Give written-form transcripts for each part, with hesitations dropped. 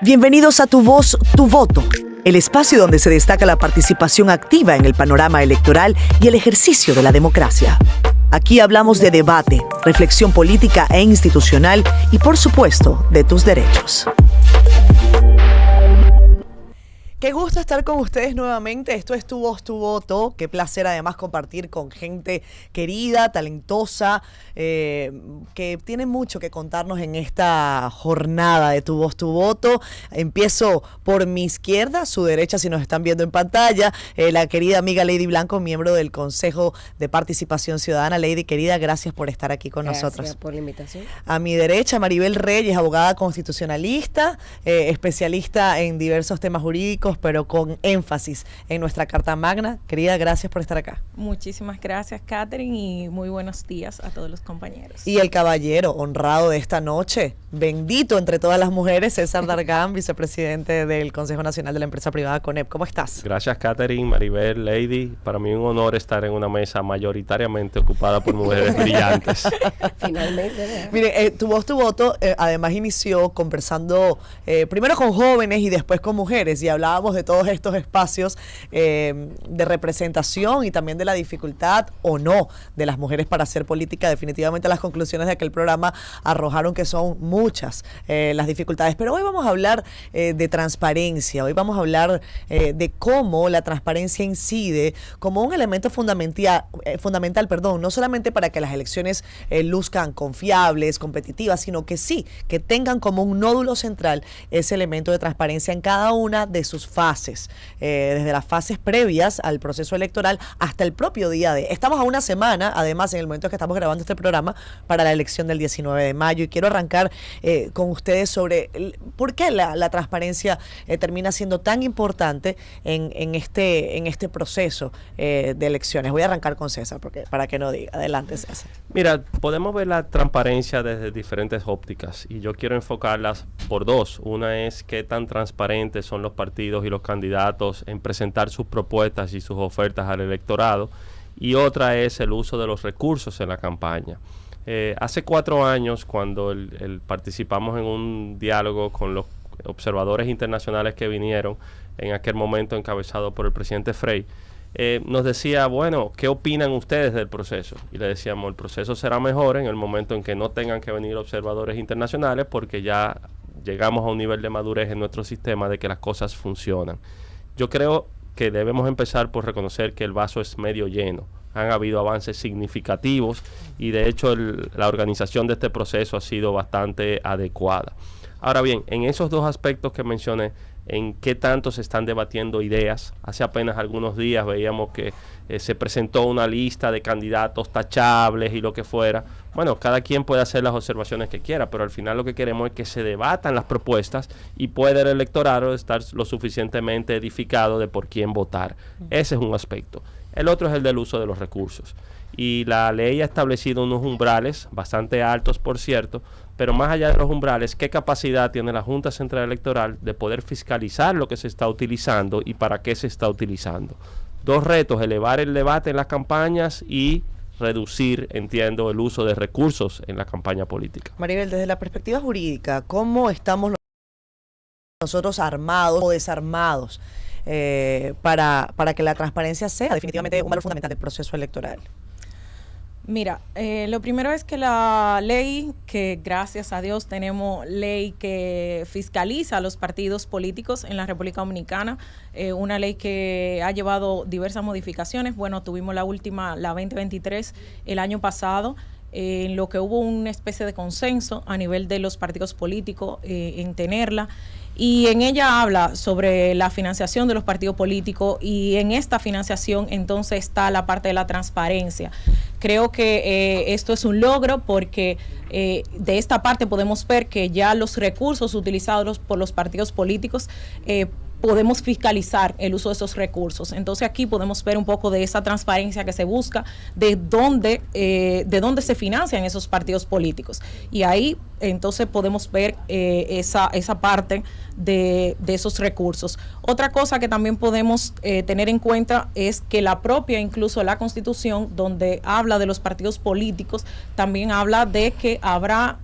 Bienvenidos a Tu Voz, Tu Voto, el espacio donde se destaca la participación activa en el panorama electoral y el ejercicio de la democracia. Aquí hablamos de debate, reflexión política e institucional y, por supuesto, de tus derechos. Qué gusto estar con ustedes nuevamente. Esto es Tu Voz, Tu Voto. Qué placer además compartir con gente querida, talentosa, que tiene mucho que contarnos en esta jornada de Tu Voz, Tu Voto. Empiezo por mi izquierda, su derecha si nos están viendo en pantalla, la querida amiga Lady Blanco, miembro del Consejo de Participación Ciudadana. Lady, querida, gracias por estar aquí con nosotros. Gracias por la invitación. A mi derecha, Maribel Reyes, abogada constitucionalista, especialista en diversos temas jurídicos, pero con énfasis en nuestra Carta Magna. Querida, gracias por estar acá. Muchísimas gracias, Catherine, y muy buenos días a todos los compañeros. Y el caballero honrado de esta noche, bendito entre todas las mujeres, César Dargan, vicepresidente del Consejo Nacional de la Empresa Privada CONEP. ¿Cómo estás? Gracias, Catherine, Maribel, Lady. Para mí un honor estar en una mesa mayoritariamente ocupada por mujeres brillantes. Finalmente, ¿verdad? Mire, Tu Voz, Tu Voto, además inició conversando primero con jóvenes y después con mujeres, y hablábamos de todos estos espacios de representación y también de la dificultad o no de las mujeres para hacer política. Definitivamente las conclusiones de aquel programa arrojaron que son muchas las dificultades, pero hoy vamos a hablar de transparencia. Hoy vamos a hablar de cómo la transparencia incide como un elemento fundamental, no solamente para que las elecciones luzcan confiables, competitivas, sino que sí, que tengan como un nódulo central ese elemento de transparencia en cada una de sus fases, desde las fases previas al proceso electoral hasta el propio día de. Estamos a una semana, además, en el momento que estamos grabando este programa, para la elección del 19 de mayo, y quiero arrancar con ustedes sobre por qué la transparencia termina siendo tan importante en este proceso de elecciones. Voy a arrancar con César, para que no diga. Adelante, César. Mira, podemos ver la transparencia desde diferentes ópticas y yo quiero enfocarlas por dos. Una es qué tan transparentes son los partidos y los candidatos en presentar sus propuestas y sus ofertas al electorado, y otra es el uso de los recursos en la campaña. Hace 4 años, cuando participamos en un diálogo con los observadores internacionales que vinieron, en aquel momento encabezado por el presidente Frei, nos decía, bueno, ¿qué opinan ustedes del proceso? Y le decíamos, el proceso será mejor en el momento en que no tengan que venir observadores internacionales, porque ya llegamos a un nivel de madurez en nuestro sistema de que las cosas funcionan. Yo creo que debemos empezar por reconocer que el vaso es medio lleno. Han habido avances significativos y de hecho la organización de este proceso ha sido bastante adecuada. Ahora bien, en esos dos aspectos que mencioné, en qué tanto se están debatiendo ideas. Hace apenas algunos días veíamos que se presentó una lista de candidatos tachables y lo que fuera. Bueno, cada quien puede hacer las observaciones que quiera, pero al final lo que queremos es que se debatan las propuestas y puede el electorado estar lo suficientemente edificado de por quién votar. Ese es un aspecto. El otro es el del uso de los recursos. Y la ley ha establecido unos umbrales bastante altos, por cierto, pero más allá de los umbrales, ¿qué capacidad tiene la Junta Central Electoral de poder fiscalizar lo que se está utilizando y para qué se está utilizando? Dos retos: elevar el debate en las campañas y reducir, entiendo, el uso de recursos en la campaña política. Maribel, desde la perspectiva jurídica, ¿cómo estamos nosotros armados o desarmados para que la transparencia sea definitivamente un valor fundamental del proceso electoral? Mira, lo primero es que la ley, que gracias a Dios tenemos ley que fiscaliza a los partidos políticos en la República Dominicana, una ley que ha llevado diversas modificaciones. Bueno, tuvimos la última, la 2023, el año pasado, en lo que hubo una especie de consenso a nivel de los partidos políticos en tenerla. Y en ella habla sobre la financiación de los partidos políticos, y en esta financiación entonces está la parte de la transparencia. Creo que esto es un logro porque de esta parte podemos ver que ya los recursos utilizados por los partidos políticos podemos fiscalizar el uso de esos recursos. Entonces aquí podemos ver un poco de esa transparencia que se busca, de dónde se financian esos partidos políticos. Y ahí entonces podemos ver esa parte de esos recursos. Otra cosa que también podemos tener en cuenta es que la propia, incluso la Constitución, donde habla de los partidos políticos, también habla de que habrá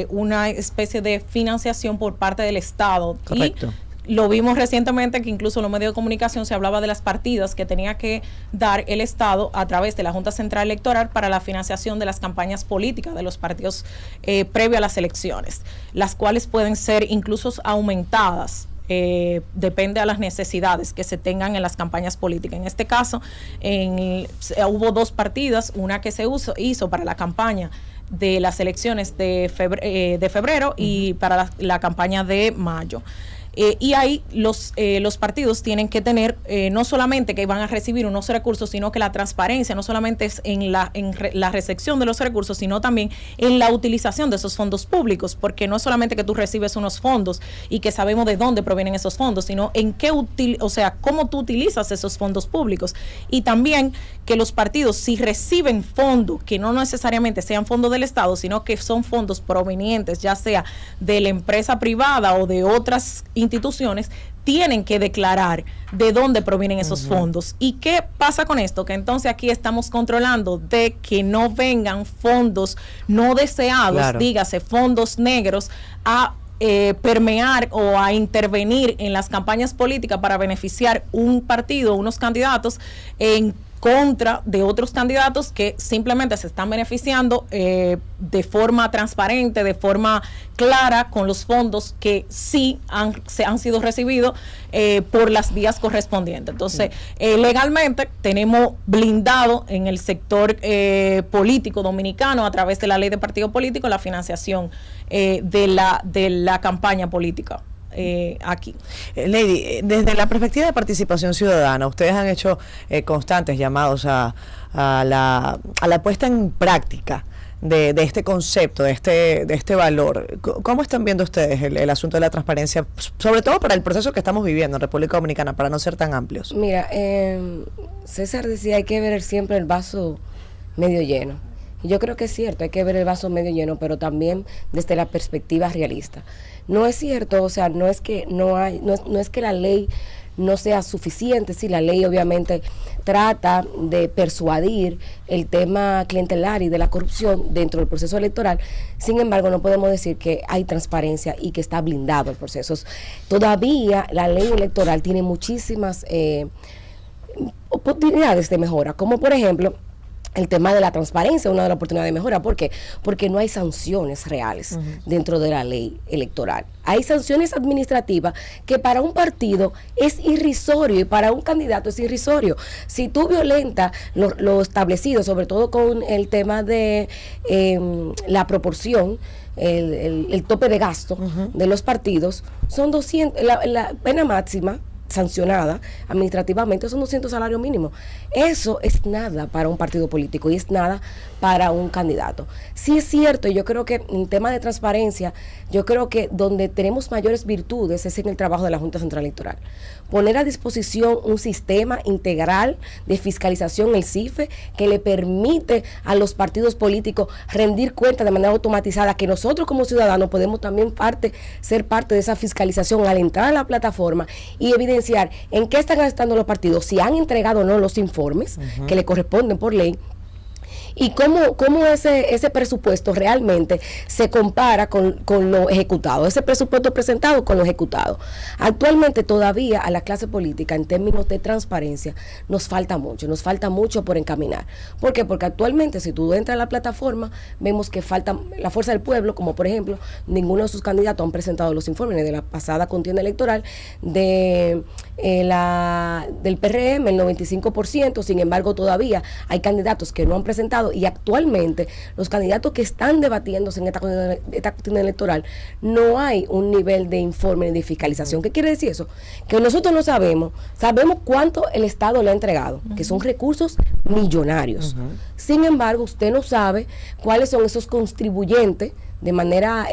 una especie de financiación por parte del Estado. Correcto. Y lo vimos recientemente que incluso en los medios de comunicación se hablaba de las partidas que tenía que dar el Estado a través de la Junta Central Electoral para la financiación de las campañas políticas de los partidos previo a las elecciones, las cuales pueden ser incluso aumentadas. Depende a las necesidades que se tengan en las campañas políticas. En este caso, hubo 2 partidas, una que se hizo para la campaña de las elecciones de febrero y para la campaña de mayo. Y ahí los partidos tienen que tener no solamente que van a recibir unos recursos, sino que la transparencia no solamente es en la recepción de los recursos, sino también en la utilización de esos fondos públicos, porque no es solamente que tú recibes unos fondos y que sabemos de dónde provienen esos fondos, sino en qué cómo tú utilizas esos fondos públicos. Y también que los partidos, si reciben fondos, que no necesariamente sean fondos del Estado, sino que son fondos provenientes, ya sea de la empresa privada o de otras instituciones, tienen que declarar de dónde provienen esos fondos. ¿Y qué pasa con esto? Que entonces aquí estamos controlando de que no vengan fondos no deseados, claro, dígase fondos negros, a permear o a intervenir en las campañas políticas para beneficiar un partido, unos candidatos en contra de otros candidatos que simplemente se están beneficiando de forma transparente, de forma clara, con los fondos que sí han sido recibidos por las vías correspondientes. Entonces, legalmente tenemos blindado en el sector político dominicano, a través de la ley de partido político, la financiación de la campaña política. Aquí. Lady, desde la perspectiva de participación ciudadana, ustedes han hecho constantes llamados a la puesta en práctica de este concepto, de este valor. ¿Cómo están viendo ustedes el asunto de la transparencia, sobre todo para el proceso que estamos viviendo en República Dominicana, para no ser tan amplios? Mira, César decía, hay que ver siempre el vaso medio lleno. Y yo creo que es cierto, hay que ver el vaso medio lleno, pero también desde la perspectiva realista. No es cierto, o sea, no es que la ley no sea suficiente. Sí, la ley obviamente trata de persuadir el tema clientelar y de la corrupción dentro del proceso electoral. Sin embargo, no podemos decir que hay transparencia y que está blindado el proceso. Todavía la ley electoral tiene muchísimas oportunidades de mejora, como por ejemplo el tema de la transparencia, una de las oportunidades de mejora. ¿Por qué? Porque no hay sanciones reales dentro de la ley electoral. Hay sanciones administrativas que para un partido es irrisorio y para un candidato es irrisorio. Si tú violentas lo establecido, sobre todo con el tema de la proporción, el tope de gasto de los partidos, son 200, la pena máxima sancionada administrativamente son 200 salarios mínimos. Eso es nada para un partido político y es nada para un candidato. Sí es cierto, y yo creo que en tema de transparencia, yo creo que donde tenemos mayores virtudes es en el trabajo de la Junta Central Electoral. Poner a disposición un sistema integral de fiscalización, el CIFE, que le permite a los partidos políticos rendir cuentas de manera automatizada, que nosotros como ciudadanos podemos también ser parte de esa fiscalización al entrar a la plataforma y evidenciar en qué están gastando los partidos, si han entregado o no los informes que le corresponden por ley, y cómo ese presupuesto realmente se compara con lo ejecutado, ese presupuesto presentado con lo ejecutado. Actualmente todavía a la clase política, en términos de transparencia, nos falta mucho por encaminar. ¿Por qué? Porque actualmente, si tú entras a la plataforma, vemos que falta la Fuerza del Pueblo, como por ejemplo, ninguno de sus candidatos han presentado los informes de la pasada contienda electoral del PRM, el 95%, sin embargo todavía hay candidatos que no han presentado, y actualmente los candidatos que están debatiéndose en esta contienda electoral no hay un nivel de informe de fiscalización. ¿Qué quiere decir eso? Que nosotros no sabemos cuánto el Estado le ha entregado, que son recursos millonarios. Sin embargo, usted no sabe cuáles son esos contribuyentes de manera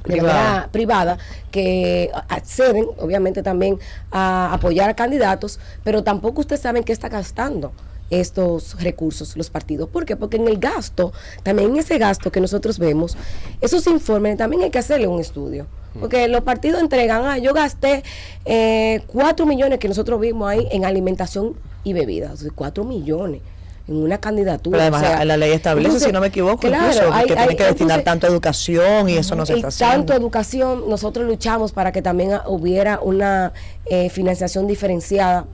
manera privada, que acceden obviamente también a apoyar a candidatos, pero tampoco ustedes saben qué está gastando estos recursos los partidos. ¿Por qué? Porque en el gasto, también en ese gasto que nosotros vemos, esos informes también hay que hacerle un estudio. Porque los partidos entregan, yo gasté 4 millones que nosotros vimos ahí en alimentación y bebidas, 4 millones en una candidatura. Pero además la ley establece, entonces, si no me equivoco, claro, incluso, que tiene que destinar entonces, tanto a educación y eso no se está haciendo. Tanto educación, nosotros luchamos para que también hubiera una financiación diferenciada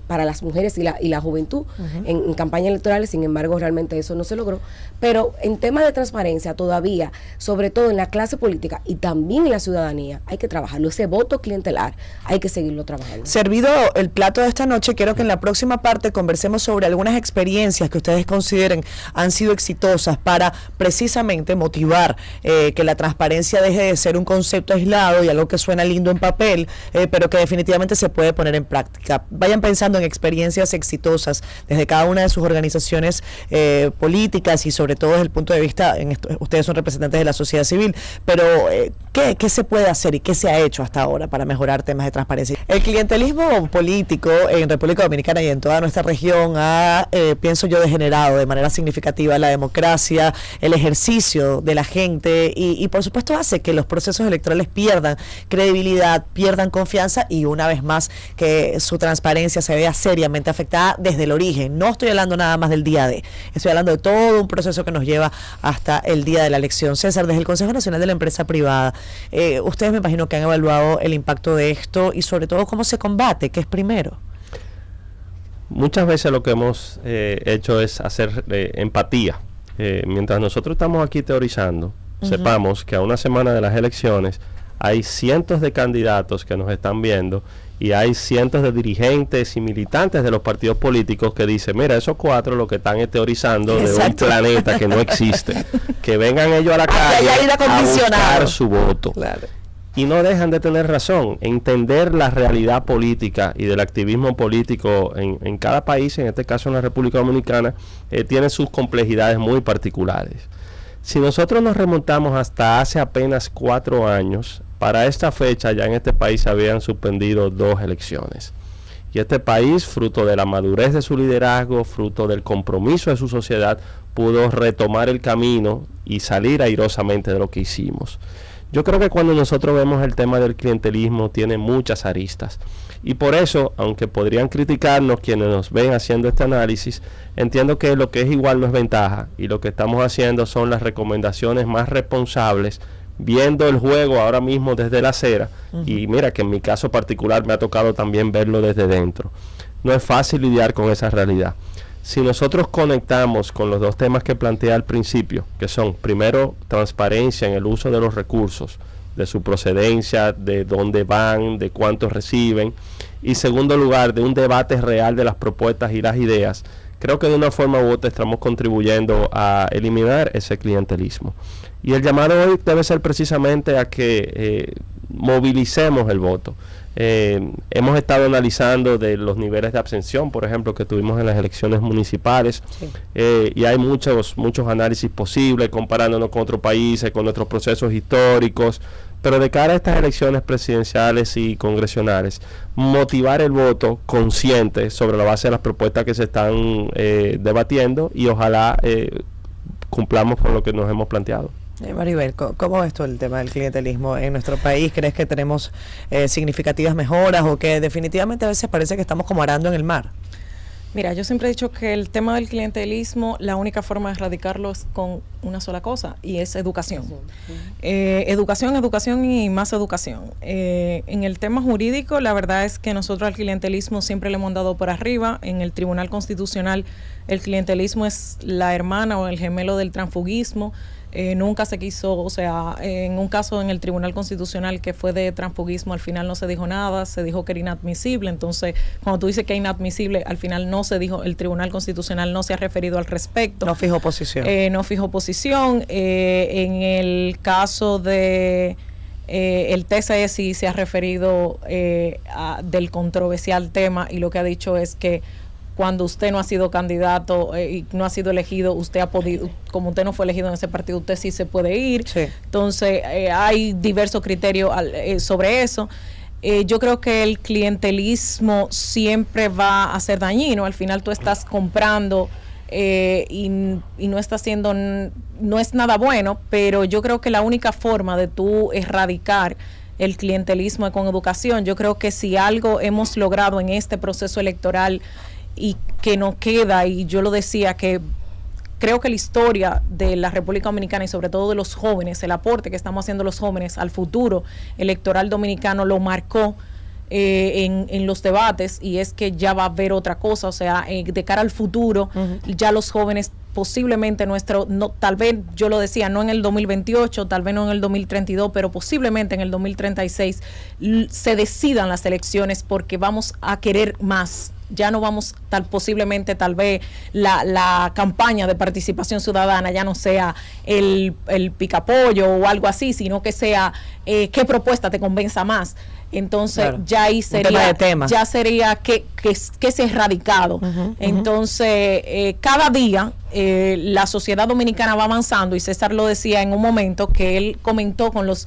para las mujeres y la juventud en campañas electorales. Sin embargo, realmente eso no se logró. Pero en temas de transparencia todavía, sobre todo en la clase política y también en la ciudadanía, hay que trabajarlo. Ese voto clientelar hay que seguirlo trabajando. Servido el plato de esta noche, quiero que en la próxima parte conversemos sobre algunas experiencias que ustedes consideren han sido exitosas para precisamente motivar que la transparencia deje de ser un concepto aislado y algo que suena lindo en papel, pero que definitivamente se puede poner en práctica. Vayan pensando en experiencias exitosas desde cada una de sus organizaciones políticas y sobre todo desde el punto de vista, ustedes son representantes de la sociedad civil, pero ¿qué se puede hacer y qué se ha hecho hasta ahora para mejorar temas de transparencia? El clientelismo político en República Dominicana y en toda nuestra región ha, pienso yo, degenerado de manera significativa la democracia, el ejercicio de la gente y por supuesto hace que los procesos electorales pierdan credibilidad, pierdan confianza y una vez más que su transparencia se vea seriamente afectada desde el origen. No estoy hablando nada más del día de, estoy hablando de todo un proceso que nos lleva hasta el día de la elección. César, desde el Consejo Nacional de la Empresa Privada, ustedes me imagino que han evaluado el impacto de esto y sobre todo cómo se combate, ¿qué es primero? Muchas veces lo que hemos hecho es hacer empatía. Mientras nosotros estamos aquí teorizando, sepamos que a una semana de las elecciones hay cientos de candidatos que nos están viendo y hay cientos de dirigentes y militantes de los partidos políticos que dicen, mira, esos 4 lo que están es teorizando de un planeta que no existe. Que vengan ellos a la calle a buscar su voto. Claro. Y no dejan de tener razón. Entender la realidad política y del activismo político en cada país, en este caso en la República Dominicana, tiene sus complejidades muy particulares. Si nosotros nos remontamos hasta hace apenas 4 años, para esta fecha ya en este país se habían suspendido 2 elecciones. Y este país, fruto de la madurez de su liderazgo, fruto del compromiso de su sociedad, pudo retomar el camino y salir airosamente de lo que hicimos. Yo creo que cuando nosotros vemos el tema del clientelismo tiene muchas aristas y por eso, aunque podrían criticarnos quienes nos ven haciendo este análisis, entiendo que lo que es igual no es ventaja y lo que estamos haciendo son las recomendaciones más responsables, viendo el juego ahora mismo desde la acera y mira que en mi caso particular me ha tocado también verlo desde dentro. No es fácil lidiar con esa realidad. Si nosotros conectamos con los 2 temas que planteé al principio, que son, primero, transparencia en el uso de los recursos, de su procedencia, de dónde van, de cuántos reciben, y segundo lugar, de un debate real de las propuestas y las ideas, creo que de una forma u otra estamos contribuyendo a eliminar ese clientelismo. Y el llamado hoy debe ser precisamente a que movilicemos el voto. Hemos estado analizando de los niveles de abstención, por ejemplo, que tuvimos en las elecciones municipales, y hay muchos análisis posibles comparándonos con otros países, con nuestros procesos históricos, pero de cara a estas elecciones presidenciales y congresionales, motivar el voto consciente sobre la base de las propuestas que se están debatiendo y ojalá cumplamos con lo que nos hemos planteado. Maribel, ¿cómo ves tú el tema del clientelismo en nuestro país? ¿Crees que tenemos significativas mejoras o que definitivamente a veces parece que estamos como arando en el mar? Mira, yo siempre he dicho que el tema del clientelismo, la única forma de erradicarlo es con una sola cosa y es educación. Educación y más educación. En el tema jurídico, la verdad es que nosotros al clientelismo siempre le hemos dado por arriba. En el Tribunal Constitucional, el clientelismo es la hermana o el gemelo del transfugismo. Nunca se quiso, o sea, en un caso en el Tribunal Constitucional que fue de transfugismo, al final no se dijo nada, se dijo que era inadmisible. Entonces, cuando tú dices que es inadmisible, al final no se dijo, el Tribunal Constitucional no se ha referido al respecto. No fijó posición. No fijó posición. En el caso de el TCE sí se ha referido del controversial tema y lo que ha dicho es que cuando usted no ha sido candidato y no ha sido elegido, usted ha podido, como usted no fue elegido en ese partido, usted sí se puede ir. Sí. Entonces, hay diversos criterios sobre eso. Yo creo que el clientelismo siempre va a ser dañino. Al final tú estás comprando y no está haciendo, no es nada bueno, pero yo creo que la única forma de tú erradicar el clientelismo es con educación. Yo creo que si algo hemos logrado en este proceso electoral y que no queda, y yo lo decía, que creo que la historia de la República Dominicana y sobre todo de los jóvenes, el aporte que estamos haciendo los jóvenes al futuro electoral dominicano lo marcó en los debates, y es que ya va a haber otra cosa, o sea, de cara al futuro, ya los jóvenes posiblemente tal vez, yo lo decía, no en el 2028, tal vez no en el 2032, pero posiblemente en el 2036 se decidan las elecciones, porque vamos a querer más. Ya no vamos, posiblemente tal vez la campaña de participación ciudadana ya no sea el picapollo o algo así, sino que sea qué propuesta te convenza más. Entonces, claro, ya ahí sería, ya sería que se erradicado. Entonces, cada día la sociedad dominicana va avanzando, y César lo decía en un momento que él comentó con los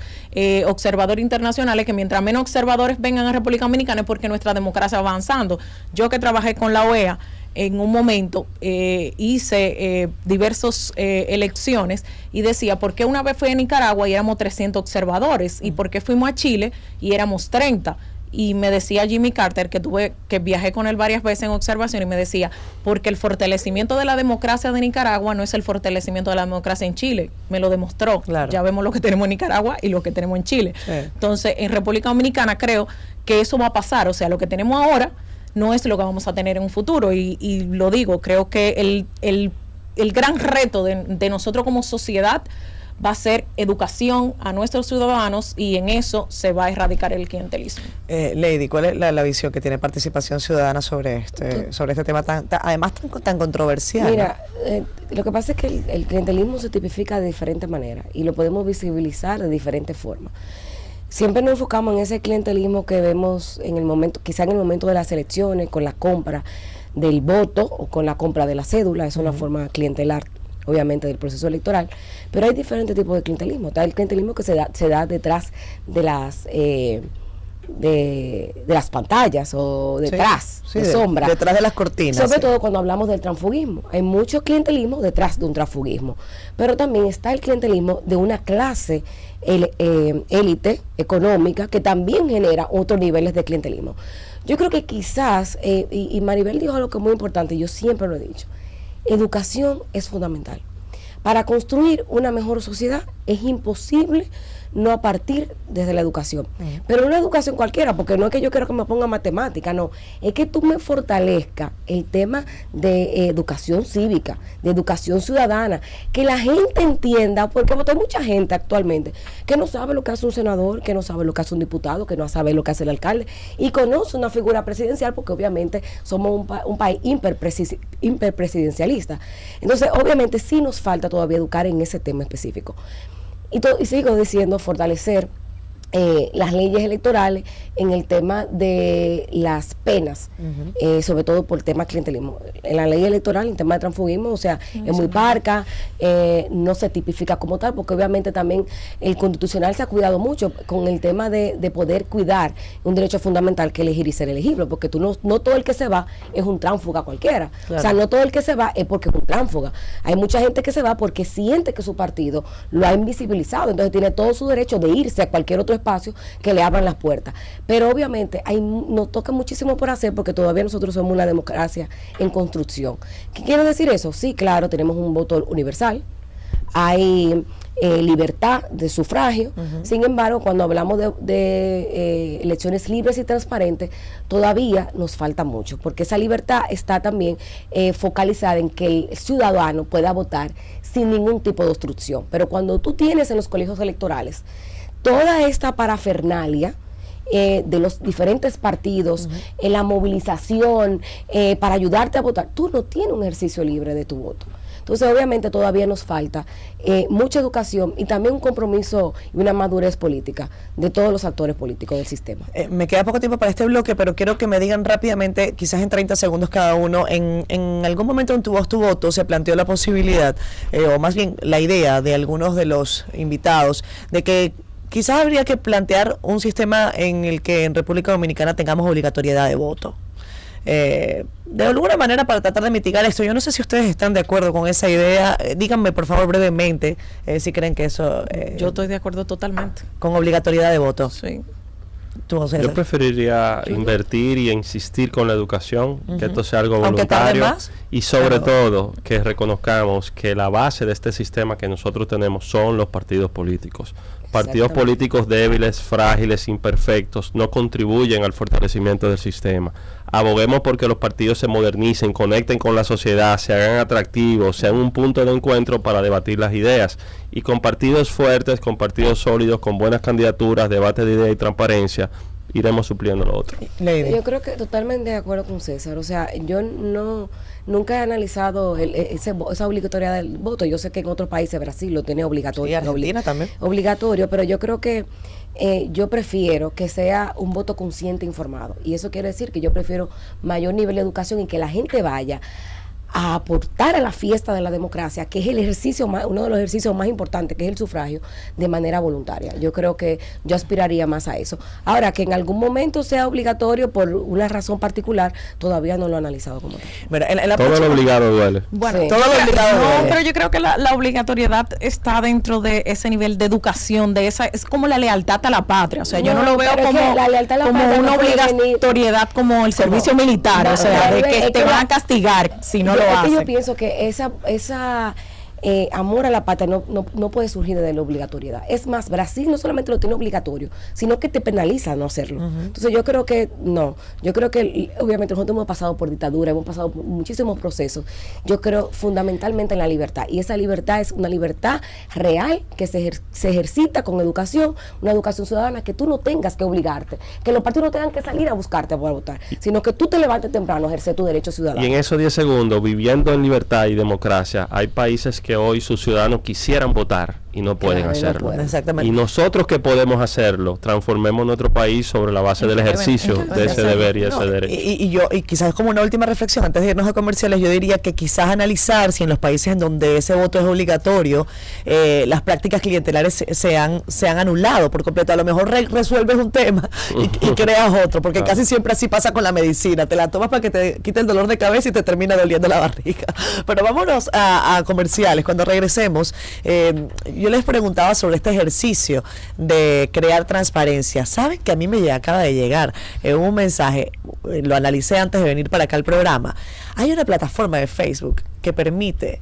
observadores internacionales, que mientras menos observadores vengan a República Dominicana es porque nuestra democracia va avanzando. Yo que trabajé con la OEA, en un momento hice diversas elecciones y decía, ¿por qué una vez fui a Nicaragua y éramos 300 observadores? ¿Y por qué fuimos a Chile y éramos 30? Y me decía Jimmy Carter, que viajé con él varias veces en observación, y me decía, porque el fortalecimiento de la democracia de Nicaragua no es el fortalecimiento de la democracia en Chile. Me lo demostró. Claro. Ya vemos lo que tenemos en Nicaragua y lo que tenemos en Chile. Sí. Entonces, en República Dominicana creo que eso va a pasar. O sea, lo que tenemos ahora no es lo que vamos a tener en un futuro, y lo digo, creo que el gran reto de nosotros como sociedad va a ser educación a nuestros ciudadanos, y en eso se va a erradicar el clientelismo. Lady, ¿cuál es la visión que tiene Participación Ciudadana sobre este tema además tan controversial? Mira, lo que pasa es que el clientelismo se tipifica de diferentes maneras y lo podemos visibilizar de diferentes formas. Siempre nos enfocamos en ese clientelismo que vemos en el momento, quizá en el momento de las elecciones, con la compra del voto o con la compra de la cédula. Es una forma clientelar, obviamente, del proceso electoral, pero hay diferentes tipos de clientelismo. Está el clientelismo que se da detrás de las pantallas o detrás, de sombra. Detrás de las cortinas. Sobre todo cuando hablamos del transfugismo. Hay mucho clientelismo detrás de un transfugismo, pero también está el clientelismo de una clase élite económica que también genera otros niveles de clientelismo. Yo creo que quizás, y Maribel dijo algo que es muy importante, y yo siempre lo he dicho, educación es fundamental. Para construir una mejor sociedad es imposible no a partir desde la educación. Pero no una educación cualquiera, porque no es que yo quiero que me ponga matemática, no. Es que tú me fortalezcas el tema de educación cívica, de educación ciudadana, que la gente entienda, porque hay mucha gente actualmente que no sabe lo que hace un senador, que no sabe lo que hace un diputado, que no sabe lo que hace el alcalde, y conoce una figura presidencial, porque obviamente somos un país hiperpresidencialista. Entonces, obviamente sí nos falta todavía educar en ese tema específico. Y sigo diciendo fortalecer las leyes electorales en el tema de las penas, sobre todo por el tema clientelismo. En la ley electoral, en el tema de transfugismo, o sea, es muy parca, no se tipifica como tal, porque obviamente también el Constitucional se ha cuidado mucho con el tema de poder cuidar un derecho fundamental, que elegir y ser elegible, porque tú no todo el que se va es un tránsfuga cualquiera. Claro. O sea, no todo el que se va es porque es un tránsfuga. Hay mucha gente que se va porque siente que su partido lo ha invisibilizado, entonces tiene todo su derecho de irse a cualquier otro espacio que le abran las puertas. Pero obviamente nos toca muchísimo por hacer, porque todavía nosotros somos una democracia en construcción. ¿Qué quiere decir eso? Sí, claro, tenemos un voto universal, hay libertad de sufragio. Sin embargo, cuando hablamos de elecciones libres y transparentes, todavía nos falta mucho, porque esa libertad está también focalizada en que el ciudadano pueda votar sin ningún tipo de obstrucción. Pero cuando tú tienes en los colegios electorales toda esta parafernalia de los diferentes partidos, la movilización para ayudarte a votar, tú no tienes un ejercicio libre de tu voto. Entonces, obviamente, todavía nos falta mucha educación y también un compromiso y una madurez política de todos los actores políticos del sistema. Me queda poco tiempo para este bloque, pero quiero que me digan rápidamente, quizás en 30 segundos cada uno, en algún momento en Tu Voz, Tu Voto se planteó la posibilidad, o más bien la idea de algunos de los invitados, de que quizás habría que plantear un sistema en el que en República Dominicana tengamos obligatoriedad de voto. De alguna manera para tratar de mitigar esto. Yo no sé si ustedes están de acuerdo con esa idea. Díganme por favor brevemente si creen que eso... Yo estoy de acuerdo totalmente. Con obligatoriedad de voto. Sí. Yo preferiría invertir y insistir con la educación, que esto sea algo voluntario y sobre todo que reconozcamos que la base de este sistema que nosotros tenemos son los partidos políticos. Partidos políticos débiles, frágiles, imperfectos, no contribuyen al fortalecimiento del sistema. Aboguemos porque los partidos se modernicen, conecten con la sociedad, se hagan atractivos, sean un punto de encuentro para debatir las ideas. Y con partidos fuertes, con partidos sólidos, con buenas candidaturas, debate de ideas y transparencia, iremos supliendo lo otro. Yo creo que totalmente de acuerdo con César. O sea, yo nunca he analizado esa obligatoriedad del voto. Yo sé que en otros países, Brasil lo tiene obligatorio. Y Argentina también. Obligatorio, pero yo creo que yo prefiero que sea un voto consciente e informado. Y eso quiere decir que yo prefiero mayor nivel de educación y que la gente vaya a aportar a la fiesta de la democracia, que es el ejercicio uno de los ejercicios más importantes, que es el sufragio, de manera voluntaria. Yo creo que yo aspiraría más a eso. Ahora, que en algún momento sea obligatorio por una razón particular, todavía no lo he analizado como tal. Mira, todo lo obligado duele. Bueno, sí. Todo lo obligado duele. No, pero yo creo que la obligatoriedad está dentro de ese nivel de educación, de esa, es como la lealtad a la patria. O sea, yo no lo veo como, la lealtad a la como patria una no puede obligatoriedad como el servicio militar, o sea, de que te van a castigar si no lo hacen. Yo pienso que esa amor a la patria no puede surgir de la obligatoriedad. Es más, Brasil no solamente lo tiene obligatorio, sino que te penaliza no hacerlo. Entonces yo creo que obviamente nosotros hemos pasado por dictadura, hemos pasado por muchísimos procesos. Yo creo fundamentalmente en la libertad, y esa libertad es una libertad real que se ejercita con educación, una educación ciudadana, que tú no tengas que obligarte, que los partidos no tengan que salir a buscarte para votar, sino que tú te levantes temprano a ejercer tu derecho ciudadano. Y en esos 10 segundos, viviendo en libertad y democracia, hay países que hoy sus ciudadanos quisieran votar y no pueden hacerlo. Exactamente. Y nosotros que podemos hacerlo, transformemos nuestro país sobre la base del ejercicio de ese deber y ese derecho. Y quizás como una última reflexión, antes de irnos a comerciales, yo diría que quizás analizar si en los países en donde ese voto es obligatorio, las prácticas clientelares se han anulado por completo. A lo mejor resuelves un tema y creas otro, porque casi siempre así pasa con la medicina. Te la tomas para que te quite el dolor de cabeza y te termina doliendo la barriga. Pero vámonos a comerciales. Cuando regresemos, yo les preguntaba sobre este ejercicio de crear transparencia. ¿Saben que a mí acaba de llegar un mensaje? Lo analicé antes de venir para acá al programa. Hay una plataforma de Facebook que permite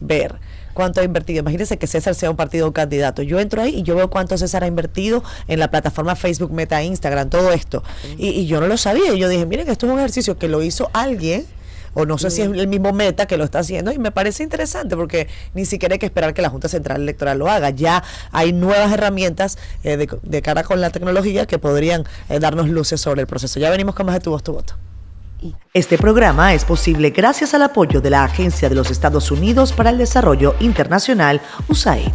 ver cuánto ha invertido. Imagínense que César sea un partido o un candidato. Yo entro ahí y yo veo cuánto César ha invertido en la plataforma Facebook, Meta, Instagram, todo esto. Y yo no lo sabía. Y yo dije, miren, esto es un ejercicio que lo hizo alguien, o no sé si es el mismo Meta que lo está haciendo, y me parece interesante porque ni siquiera hay que esperar que la Junta Central Electoral lo haga. Ya hay nuevas herramientas de cara con la tecnología que podrían darnos luces sobre el proceso. Ya venimos con más de Tu Voz, Tu Voto. Este programa es posible gracias al apoyo de la Agencia de los Estados Unidos para el Desarrollo Internacional, USAID.